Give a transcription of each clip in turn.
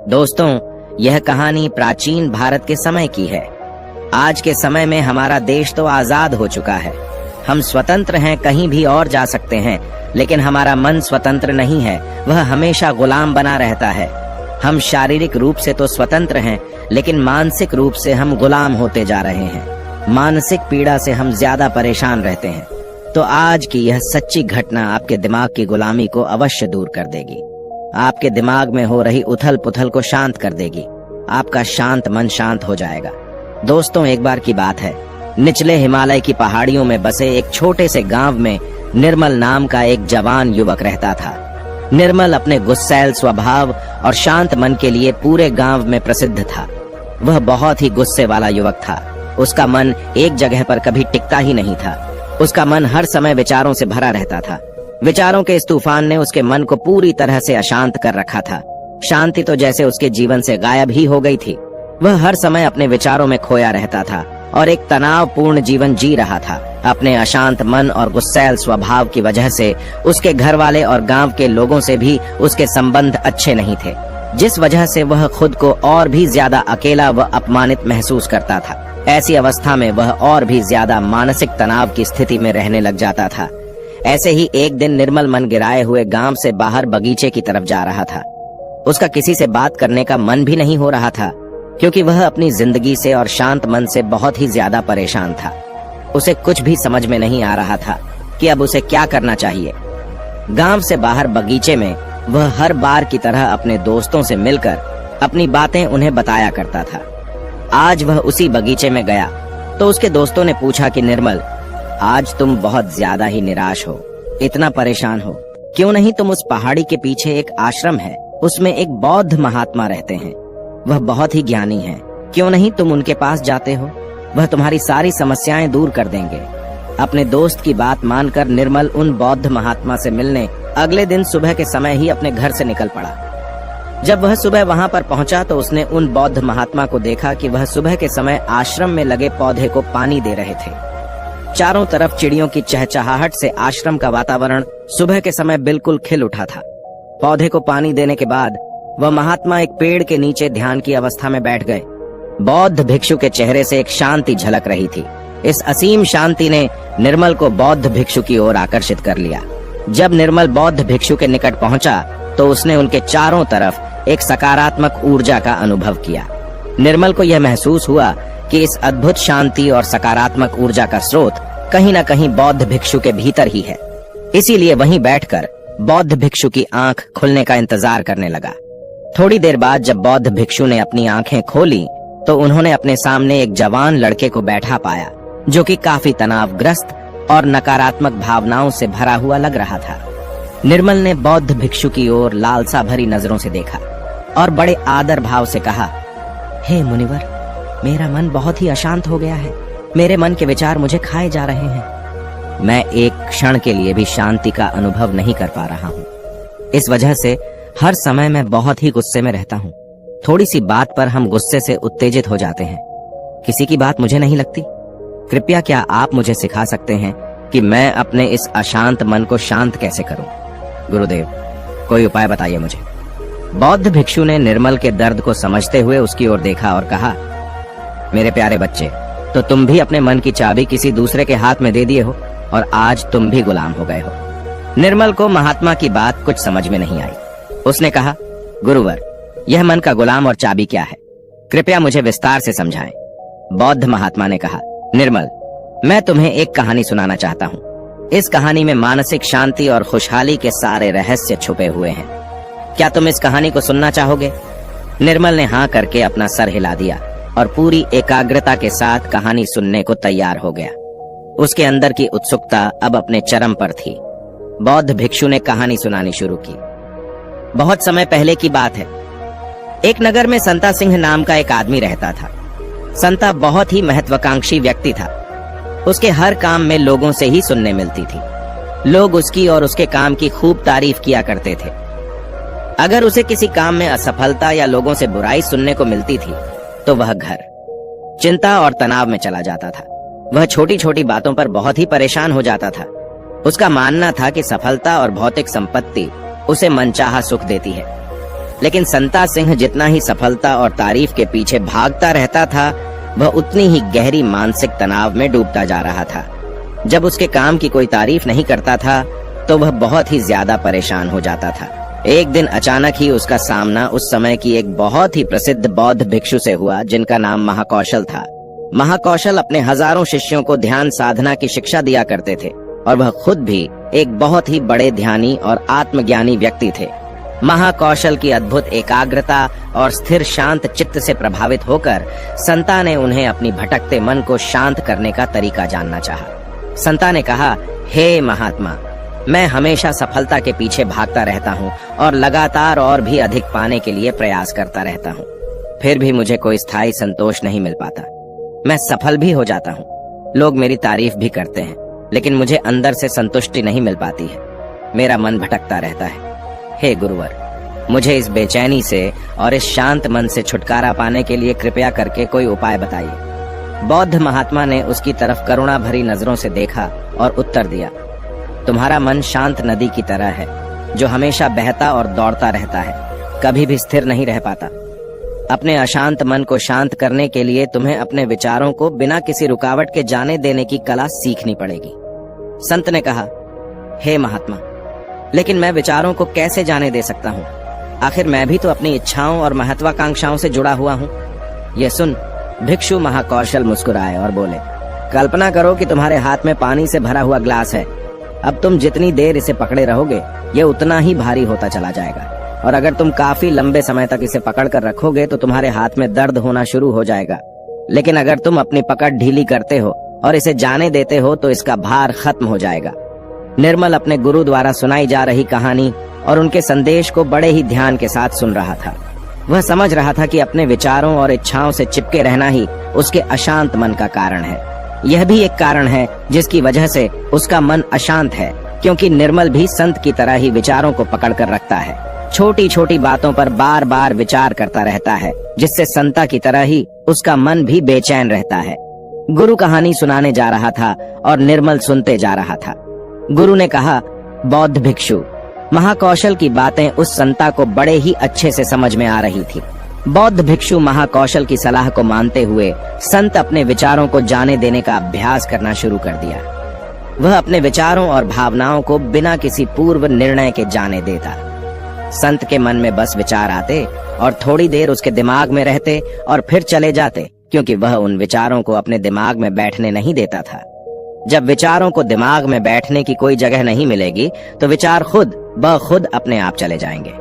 दोस्तों, यह कहानी प्राचीन भारत के समय की है। आज के समय में हमारा देश तो आजाद हो चुका है। हम स्वतंत्र हैं, कहीं भी और जा सकते हैं, लेकिन हमारा मन स्वतंत्र नहीं है, वह हमेशा गुलाम बना रहता है। हम शारीरिक रूप से तो स्वतंत्र हैं, लेकिन मानसिक रूप से हम गुलाम होते जा रहे हैं। मानसिक पीड़ा से हम ज्यादा परेशान रहते हैं। तो आज की यह सच्ची घटना आपके दिमाग की गुलामी को अवश्य दूर कर देगी। आपके दिमाग में हो रही उथल पुथल को शांत कर देगी। आपका शांत मन शांत हो जाएगा। दोस्तों, एक बार की बात है, निचले हिमालय की पहाड़ियों में बसे एक छोटे से गांव में निर्मल नाम का एक जवान युवक रहता था। निर्मल अपने गुस्सैल स्वभाव और शांत मन के लिए पूरे गांव में प्रसिद्ध था। वह बहुत ही गुस्से वाला युवक था। उसका मन एक जगह पर कभी टिकता ही नहीं था। उसका मन हर समय विचारों से भरा रहता था। विचारों के इस तूफान ने उसके मन को पूरी तरह से अशांत कर रखा था। शांति तो जैसे उसके जीवन से गायब ही हो गई थी। वह हर समय अपने विचारों में खोया रहता था और एक तनावपूर्ण जीवन जी रहा था। अपने अशांत मन और गुस्सैल स्वभाव की वजह से उसके घर वाले और गांव के लोगों से भी उसके संबंध अच्छे नहीं थे, जिस वजह से वह खुद को और भी ज्यादा अकेला व अपमानित महसूस करता था। ऐसी अवस्था में वह और भी ज्यादा मानसिक तनाव की स्थिति में रहने लग जाता था। ऐसे ही एक दिन निर्मल मन गिराए हुए गांव से बाहर बगीचे की तरफ जा रहा था। उसका किसी से बात करने का मन भी नहीं हो रहा था, क्योंकि वह अपनी जिंदगी से और शांत मन से बहुत ही ज्यादा परेशान था। उसे कुछ भी समझ में नहीं आ रहा था कि अब उसे क्या करना चाहिए। गांव से बाहर बगीचे में वह हर बार की तरह अपने दोस्तों से मिलकर अपनी बातें उन्हें बताया करता था। आज वह उसी बगीचे में गया तो उसके दोस्तों ने पूछा कि निर्मल, आज तुम बहुत ज्यादा ही निराश हो, इतना परेशान हो। क्यों नहीं तुम उस पहाड़ी के पीछे एक आश्रम है, उसमें एक बौद्ध महात्मा रहते हैं, वह बहुत ही ज्ञानी हैं। क्यों नहीं तुम उनके पास जाते हो, वह तुम्हारी सारी समस्याएं दूर कर देंगे। अपने दोस्त की बात मानकर निर्मल उन बौद्ध महात्मा से मिलने अगले दिन सुबह के समय ही अपने घर से निकल पड़ा। जब वह सुबह वहां पर पहुंचा तो उसने उन बौद्ध महात्मा को देखा कि वह सुबह के समय आश्रम में लगे पौधे को पानी दे रहे थे। चारों तरफ चिड़ियों की चहचहाहट से आश्रम का वातावरण सुबह के समय बिल्कुल खिल उठा था। पौधे को पानी देने के बाद वह महात्मा एक पेड़ के नीचे ध्यान की अवस्था में बैठ गए। बौद्ध भिक्षु के चेहरे से एक शांति झलक रही थी। इस असीम शांति ने निर्मल को बौद्ध भिक्षु की ओर आकर्षित कर लिया। जब निर्मल बौद्ध भिक्षु के निकट पहुंचा तो उसने उनके चारों तरफ एक सकारात्मक ऊर्जा का अनुभव किया। निर्मल को यह महसूस हुआ कि इस अद्भुत शांति और सकारात्मक ऊर्जा का स्रोत कहीं न कहीं बौद्ध भिक्षु के भीतर ही है। इसीलिए वहीं बैठकर बौद्ध भिक्षु की आंख खुलने का इंतजार करने लगा। थोड़ी देर बाद जब बौद्ध भिक्षु ने अपनी आंखें खोली तो उन्होंने अपने सामने एक जवान लड़के को बैठा पाया, जो कि काफी तनावग्रस्त और नकारात्मक भावनाओं से भरा हुआ लग रहा था। निर्मल ने बौद्ध भिक्षु की ओर लालसा भरी नजरों से देखा और बड़े आदर भाव से कहा, हे मुनिवर, मेरा मन बहुत ही अशांत हो गया है। मेरे मन के विचार मुझे खाए जा रहे हैं। मैं एक क्षण के लिए भी शांति का अनुभव नहीं कर पा रहा हूँ। इस वजह से हर समय मैं बहुत ही गुस्से में रहता हूँ। थोड़ी सी बात पर हम गुस्से से उत्तेजित हो जाते हैं। किसी की बात मुझे नहीं लगती। कृपया क्या आप मुझे सिखा सकते हैं कि मैं अपने इस अशांत मन को शांत कैसे करूं? गुरुदेव, कोई उपाय बताइए मुझे। बौद्ध भिक्षु ने निर्मल के दर्द को समझते हुए उसकी ओर देखा और कहा, मेरे प्यारे बच्चे, तो तुम भी अपने मन की चाबी किसी दूसरे के हाथ में दे दिए हो और आज तुम भी गुलाम हो गए हो। निर्मल को महात्मा की बात कुछ समझ में नहीं आई। उसने कहा, गुरुवर, यह मन का गुलाम और चाबी क्या है? कृपया मुझे विस्तार से समझाएं। बौद्ध महात्मा ने कहा, निर्मल, मैं तुम्हें एक कहानी सुनाना चाहता हूँ। इस कहानी में मानसिक शांति और खुशहाली के सारे रहस्य छुपे हुए हैं। क्या तुम इस कहानी को सुनना चाहोगे? निर्मल ने हाँ करके अपना सर हिला दिया और पूरी एकाग्रता के साथ कहानी सुनने को तैयार हो गया। उसके अंदर की उत्सुकता अब अपने चरम पर थी। बौद्ध भिक्षु ने कहानी सुनानी शुरू की। बहुत समय पहले की बात है। एक नगर में संता सिंह नाम का एक आदमी रहता था। संता बहुत ही महत्वाकांक्षी व्यक्ति था। उसके हर काम में लोगों से ही सुनने मिलती थी। लोग उसकी और उसके काम की खूब तारीफ किया करते थे। अगर उसे किसी काम में असफलता या लोगों से बुराई सुनने को मिलती थी तो वह घर चिंता और तनाव में चला जाता था। वह छोटी छोटी बातों पर बहुत ही परेशान हो जाता था। उसका मानना था कि सफलता और भौतिक संपत्ति उसे मनचाहा सुख देती है। लेकिन संता सिंह जितना ही सफलता और तारीफ के पीछे भागता रहता था, वह उतनी ही गहरी मानसिक तनाव में डूबता जा रहा था। जब उसके काम की कोई तारीफ नहीं करता था तो वह बहुत ही ज्यादा परेशान हो जाता था। एक दिन अचानक ही उसका सामना उस समय की एक बहुत ही प्रसिद्ध बौद्ध भिक्षु से हुआ, जिनका नाम महाकौशल था। महाकौशल अपने हजारों शिष्यों को ध्यान साधना की शिक्षा दिया करते थे और वह खुद भी एक बहुत ही बड़े ध्यानी और आत्मज्ञानी व्यक्ति थे। महाकौशल की अद्भुत एकाग्रता और स्थिर शांत चित्त से प्रभावित होकर संता ने उन्हें अपनी भटकते मन को शांत करने का तरीका जानना चाहा। संता ने कहा, हे महात्मा, मैं हमेशा सफलता के पीछे भागता रहता हूँ और लगातार और भी अधिक पाने के लिए प्रयास करता रहता हूँ, फिर भी मुझे कोई स्थायी संतोष नहीं मिल पाता। मैं सफल भी हो जाता हूँ, लोग मेरी तारीफ भी करते हैं, लेकिन मुझे अंदर से संतुष्टि नहीं मिल पाती है। मेरा मन भटकता रहता है। हे गुरुवर, मुझे इस बेचैनी से और इस शांत मन से छुटकारा पाने के लिए कृपया करके कोई उपाय बताइए। बौद्ध महात्मा ने उसकी तरफ करुणा भरी नजरों से देखा और उत्तर दिया, तुम्हारा मन शांत नदी की तरह है, जो हमेशा बहता और दौड़ता रहता है, कभी भी स्थिर नहीं रह पाता। अपने अशांत मन को शांत करने के लिए तुम्हें अपने विचारों को बिना किसी रुकावट के जाने देने की कला सीखनी पड़ेगी। संत ने कहा, हे महात्मा, लेकिन मैं विचारों को कैसे जाने दे सकता हूँ? आखिर मैं भी तो अपनी इच्छाओं और महत्वाकांक्षाओं से जुड़ा हुआ हूँ। ये सुन भिक्षु महाकौशल मुस्कुराए और बोले, कल्पना करो कि तुम्हारे हाथ में पानी से भरा हुआ ग्लास है। अब तुम जितनी देर इसे पकड़े रहोगे, ये उतना ही भारी होता चला जाएगा, और अगर तुम काफी लंबे समय तक इसे पकड़ कर रखोगे तो तुम्हारे हाथ में दर्द होना शुरू हो जाएगा। लेकिन अगर तुम अपनी पकड़ ढीली करते हो और इसे जाने देते हो तो इसका भार खत्म हो जाएगा। निर्मल अपने गुरु द्वारा सुनाई जा रही कहानी और उनके संदेश को बड़े ही ध्यान के साथ सुन रहा था। वह समझ रहा था कि अपने विचारों और इच्छाओं से चिपके रहना ही उसके अशांत मन का कारण है। यह भी एक कारण है जिसकी वजह से उसका मन अशांत है, क्योंकि निर्मल भी संत की तरह ही विचारों को पकड़ कर रखता है। छोटी छोटी बातों पर बार बार विचार करता रहता है, जिससे संता की तरह ही उसका मन भी बेचैन रहता है। गुरु कहानी सुनाने जा रहा था और निर्मल सुनते जा रहा था। गुरु ने कहा, बौद्ध भिक्षु, महाकौशल की बातें उस संता को बड़े ही अच्छे से समझ में आ रही थी। बौद्ध भिक्षु महाकौशल की सलाह को मानते हुए संत अपने विचारों को जाने देने का अभ्यास करना शुरू कर दिया। वह अपने विचारों और भावनाओं को बिना किसी पूर्व निर्णय के जाने देता। संत के मन में बस विचार आते और थोड़ी देर उसके दिमाग में रहते और फिर चले जाते, क्योंकि वह उन विचारों को अपने दिमाग में बैठने नहीं देता था। जब विचारों को दिमाग में बैठने की कोई जगह नहीं मिलेगी तो विचार खुद ब खुद अपने आप चले जाएंगे।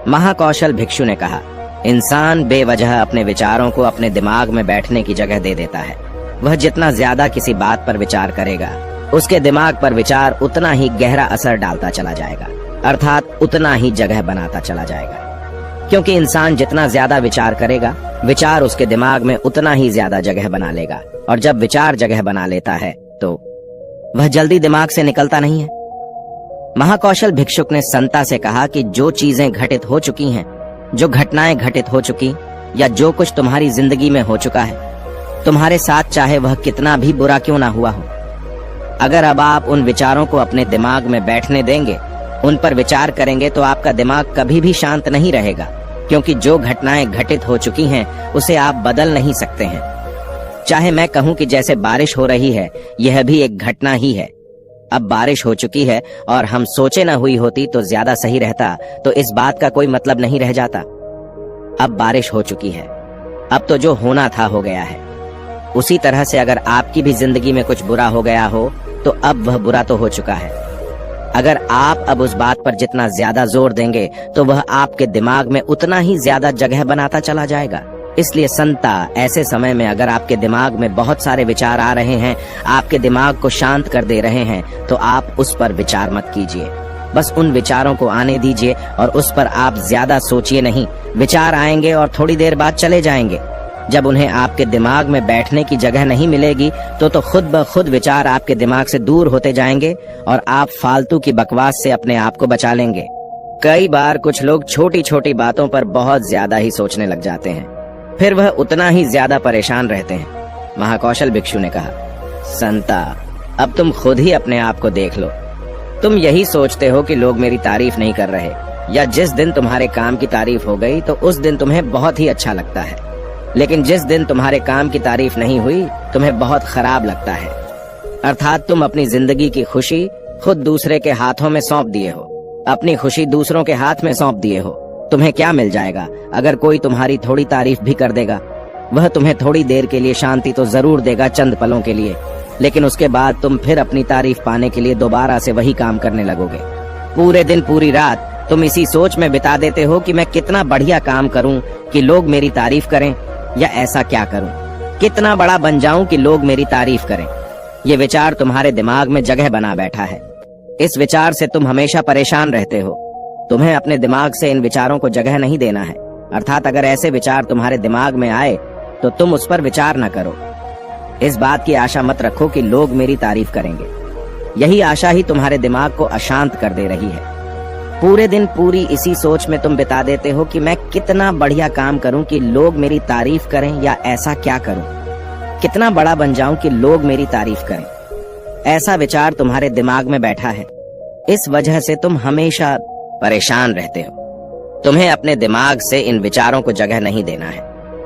महाकौशल भिक्षु ने कहा, इंसान बेवजह अपने विचारों को अपने दिमाग में बैठने की जगह दे देता है। वह जितना ज्यादा किसी बात पर विचार करेगा, उसके दिमाग पर विचार उतना ही गहरा असर डालता चला जाएगा, अर्थात उतना ही जगह बनाता चला जाएगा। क्योंकि इंसान जितना ज्यादा विचार करेगा, विचार उसके दिमाग में उतना ही ज्यादा जगह बना लेगा, और जब विचार जगह बना लेता है तो वह जल्दी दिमाग से निकलता नहीं है। महाकौशल भिक्षुक ने संता से कहा कि जो चीजें घटित हो चुकी हैं, जो घटनाएं घटित हो चुकी, या जो कुछ तुम्हारी जिंदगी में हो चुका है, तुम्हारे साथ चाहे वह कितना भी बुरा क्यों ना हुआ हो, अगर अब आप उन विचारों को अपने दिमाग में बैठने देंगे, उन पर विचार करेंगे, तो आपका दिमाग कभी भी शांत नहीं रहेगा, क्योंकि जो घटनाएं घटित हो चुकी हैं उसे आप बदल नहीं सकते हैं। चाहे मैं कहूं कि जैसे बारिश हो रही है, यह भी एक घटना ही है। अब बारिश हो चुकी है और हम सोचे न हुई होती तो ज्यादा सही रहता, तो इस बात का कोई मतलब नहीं रह जाता। अब बारिश हो चुकी है, अब तो जो होना था हो गया है। उसी तरह से अगर आपकी भी जिंदगी में कुछ बुरा हो गया हो तो अब वह बुरा तो हो चुका है। अगर आप अब उस बात पर जितना ज्यादा जोर देंगे तो वह आपके दिमाग में उतना ही ज्यादा जगह बनाता चला जाएगा। इसलिए संता, ऐसे समय में अगर आपके दिमाग में बहुत सारे विचार आ रहे हैं, आपके दिमाग को शांत कर दे रहे हैं, तो आप उस पर विचार मत कीजिए। बस उन विचारों को आने दीजिए और उस पर आप ज्यादा सोचिए नहीं। विचार आएंगे और थोड़ी देर बाद चले जाएंगे। जब उन्हें आपके दिमाग में बैठने की जगह नहीं मिलेगी तो खुद ब खुद विचार आपके दिमाग से दूर होते जाएंगे और आप फालतू की बकवास से अपने आप को बचा लेंगे। कई बार कुछ लोग छोटी छोटी बातों पर बहुत ज्यादा ही सोचने लग जाते हैं, फिर वह उतना ही ज्यादा परेशान रहते हैं। महाकौशल भिक्षु ने कहा, संता, अब तुम खुद ही अपने आप को देख लो। तुम यही सोचते हो कि लोग मेरी तारीफ नहीं कर रहे, या जिस दिन तुम्हारे काम की तारीफ हो गई तो उस दिन तुम्हें बहुत ही अच्छा लगता है, लेकिन जिस दिन तुम्हारे काम की तारीफ नहीं हुई तुम्हें बहुत खराब लगता है। अर्थात तुम अपनी जिंदगी की खुशी खुद दूसरे के हाथों में सौंप दिए हो, अपनी खुशी दूसरों के हाथ में सौंप दिए हो। तुम्हें क्या मिल जाएगा अगर कोई तुम्हारी थोड़ी तारीफ भी कर देगा? वह तुम्हें थोड़ी देर के लिए शांति तो जरूर देगा, चंद पलों के लिए, लेकिन उसके बाद तुम फिर अपनी तारीफ पाने के लिए दोबारा से वही काम करने लगोगे। पूरे दिन पूरी रात तुम इसी सोच में बिता देते हो कि मैं कितना बढ़िया काम करूं कि लोग मेरी तारीफ करें, या ऐसा क्या करूं, कितना बड़ा बन जाऊं कि लोग मेरी तारीफ करें। ये विचार तुम्हारे दिमाग में जगह बना बैठा है। इस विचार से तुम हमेशा परेशान रहते हो। तुम्हें अपने दिमाग से इन विचारों को जगह नहीं देना है। अर्थात अगर ऐसे विचार तुम्हारे दिमाग में आए तो तुम उस पर विचार न करो। इस बात की आशा मत रखो कि लोग मेरी तारीफ करेंगे। यही आशा ही तुम्हारे दिमाग को अशांत कर दे रही है। पूरे दिन पूरी इसी सोच में तुम बिता देते हो कि मैं कितना बढ़िया काम करूं कि लोग मेरी तारीफ करें, या ऐसा क्या करूं, कितना बड़ा बन जाऊं कि लोग मेरी तारीफ करें। ऐसा विचार तुम्हारे दिमाग में बैठा है। इस वजह से तुम हमेशा परेशान रहते हो। तुम्हें अपने दिमाग से इन विचारों को जगह नहीं देना है।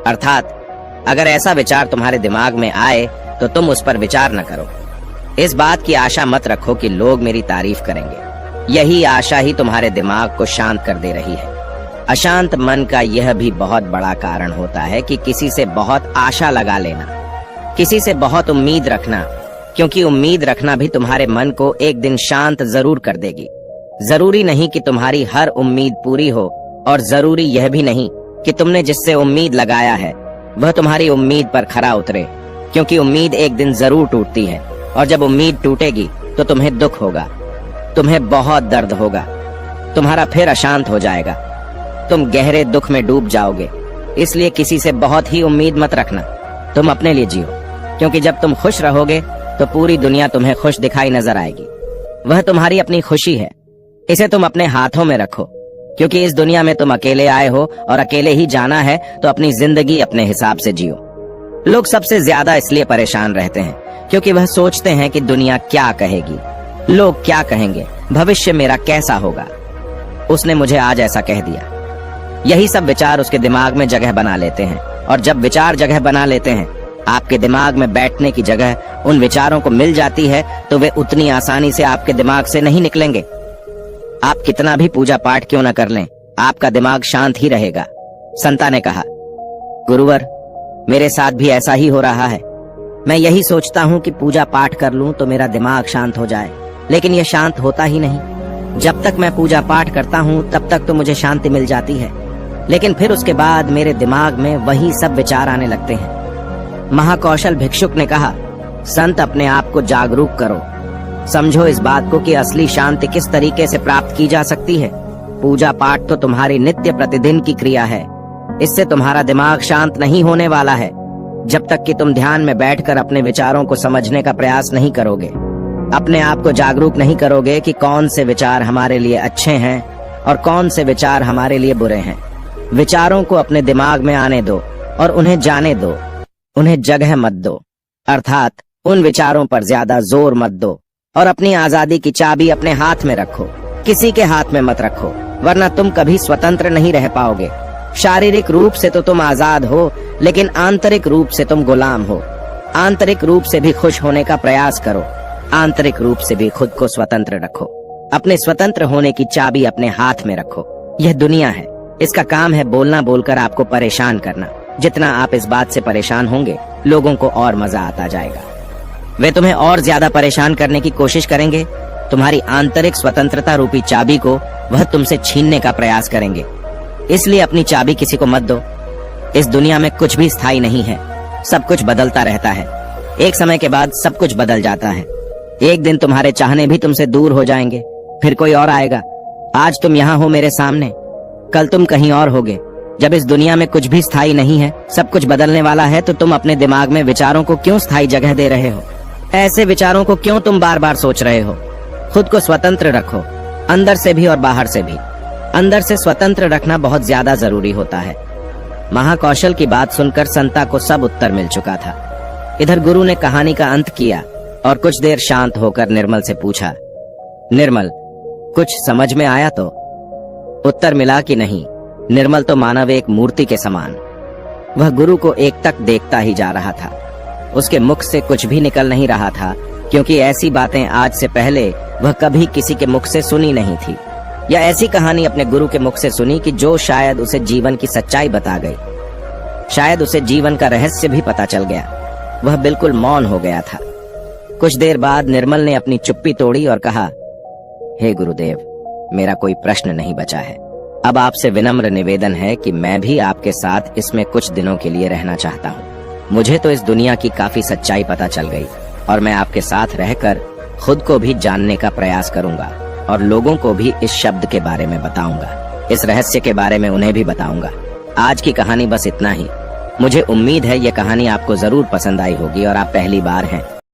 अर्थात अगर ऐसा विचार तुम्हारे दिमाग में आए तो तुम उस पर विचार न करो। इस बात की आशा मत रखो कि लोग मेरी तारीफ करेंगे। यही आशा ही तुम्हारे दिमाग को शांत कर दे रही है। अशांत मन का यह भी बहुत बड़ा कारण होता है कि किसी से बहुत आशा लगा लेना, किसी से बहुत उम्मीद रखना, क्योंकि उम्मीद रखना भी तुम्हारे मन को एक दिन शांत जरूर कर देगी। जरूरी नहीं कि तुम्हारी हर उम्मीद पूरी हो, और जरूरी यह भी नहीं कि तुमने जिससे उम्मीद लगाया है वह तुम्हारी उम्मीद पर खरा उतरे, क्योंकि उम्मीद एक दिन जरूर टूटती है, और जब उम्मीद टूटेगी तो तुम्हें दुख होगा, तुम्हें बहुत दर्द होगा, तुम्हारा फिर अशांत हो जाएगा, तुम गहरे दुख में डूब जाओगे। इसलिए किसी से बहुत ही उम्मीद मत रखना। तुम अपने लिए जियो, क्योंकि जब तुम खुश रहोगे तो पूरी दुनिया तुम्हें खुश दिखाई नजर आएगी। वह तुम्हारी अपनी खुशी है, इसे तुम अपने हाथों में रखो, क्योंकि इस दुनिया में तुम अकेले आए हो और अकेले ही जाना है, तो अपनी जिंदगी अपने हिसाब से जियो। लोग सबसे ज्यादा इसलिए परेशान रहते हैं क्योंकि वह सोचते हैं कि दुनिया क्या कहेगी, लोग क्या कहेंगे, भविष्य मेरा कैसा होगा, उसने मुझे आज ऐसा कह दिया। यही सब विचार उसके दिमाग में जगह बना लेते हैं, और जब विचार जगह बना लेते हैं, आपके दिमाग में बैठने की जगह उन विचारों को मिल जाती है, तो वे उतनी आसानी से आपके दिमाग से नहीं निकलेंगे। आप कितना भी पूजा पाठ क्यों न कर लें, आपका दिमाग शांत ही रहेगा। संता ने कहा, गुरुवर, मेरे साथ भी ऐसा ही हो रहा है। मैं यही सोचता हूँ कि पूजा पाठ कर लूं तो मेरा दिमाग शांत हो जाए, लेकिन यह शांत होता ही नहीं। जब तक मैं पूजा पाठ करता हूँ तब तक तो मुझे शांति मिल जाती है, लेकिन फिर उसके बाद मेरे दिमाग में वही सब विचार आने लगते हैं। महाकौशल भिक्षुक ने कहा, संत, अपने आप को जागरूक करो, समझो इस बात को कि असली शांति किस तरीके से प्राप्त की जा सकती है। पूजा पाठ तो तुम्हारी नित्य प्रतिदिन की क्रिया है, इससे तुम्हारा दिमाग शांत नहीं होने वाला है जब तक कि तुम ध्यान में बैठकर अपने विचारों को समझने का प्रयास नहीं करोगे, अपने आप को जागरूक नहीं करोगे कि कौन से विचार हमारे लिए अच्छे हैं और कौन से विचार हमारे लिए बुरे हैं। विचारों को अपने दिमाग में आने दो और उन्हें जाने दो, उन्हें जगह मत दो। अर्थात उन विचारों पर ज्यादा जोर मत दो, और अपनी आजादी की चाबी अपने हाथ में रखो, किसी के हाथ में मत रखो, वरना तुम कभी स्वतंत्र नहीं रह पाओगे। शारीरिक रूप से तो तुम आजाद हो, लेकिन आंतरिक रूप से तुम गुलाम हो। आंतरिक रूप से भी खुश होने का प्रयास करो, आंतरिक रूप से भी खुद को स्वतंत्र रखो। अपने स्वतंत्र होने की चाबी अपने हाथ में रखो। यह दुनिया है, इसका काम है बोलना बोलकर आपको परेशान करना। जितना आप इस बात से परेशान होंगे, लोगों को और मजा आता जाएगा। वे तुम्हें और ज्यादा परेशान करने की कोशिश करेंगे। तुम्हारी आंतरिक स्वतंत्रता रूपी चाबी को वह तुमसे छीनने का प्रयास करेंगे। इसलिए अपनी चाबी किसी को मत दो। इस दुनिया में कुछ भी स्थायी नहीं है, सब कुछ बदलता रहता है। एक समय के बाद सब कुछ बदल जाता है। एक दिन तुम्हारे चाहने भी तुमसे दूर हो जाएंगे, फिर कोई और आएगा। आज तुम यहाँ हो मेरे सामने, कल तुम कहीं और होगे। जब इस दुनिया में कुछ भी स्थायी नहीं है, सब कुछ बदलने वाला है, तो तुम अपने दिमाग में विचारों को क्यों स्थायी जगह दे रहे हो? ऐसे विचारों को क्यों तुम बार बार सोच रहे हो? खुद को स्वतंत्र रखो, अंदर से भी और बाहर से भी। अंदर से स्वतंत्र रखना बहुत ज्यादा जरूरी होता है। महाकौशल की बात सुनकर संता को सब उत्तर मिल चुका था। इधर गुरु ने कहानी का अंत किया और कुछ देर शांत होकर निर्मल से पूछा, निर्मल, कुछ समझ में आया तो? उत्तर मिला कि नहीं, निर्मल तो मानव एक मूर्ति के समान। वह गुरु को एकटक देखता ही जा रहा था। उसके मुख से कुछ भी निकल नहीं रहा था, क्योंकि ऐसी बातें आज से पहले वह कभी किसी के मुख से सुनी नहीं थी, या ऐसी कहानी अपने गुरु के मुख से सुनी कि जो शायद उसे जीवन की सच्चाई बता गई। शायद उसे जीवन का रहस्य भी पता चल गया। वह बिल्कुल मौन हो गया था। कुछ देर बाद निर्मल ने अपनी चुप्पी तोड़ी और कहा, हे गुरुदेव, मेरा कोई प्रश्न नहीं बचा है। अब आपसे विनम्र निवेदन है कि मैं भी आपके साथ इसमें कुछ दिनों के लिए रहना चाहता हूँ। मुझे तो इस दुनिया की काफी सच्चाई पता चल गई और मैं आपके साथ रहकर खुद को भी जानने का प्रयास करूंगा और लोगों को भी इस शब्द के बारे में बताऊंगा, इस रहस्य के बारे में उन्हें भी बताऊंगा। आज की कहानी बस इतना ही। मुझे उम्मीद है ये कहानी आपको जरूर पसंद आई होगी और आप पहली बार हैं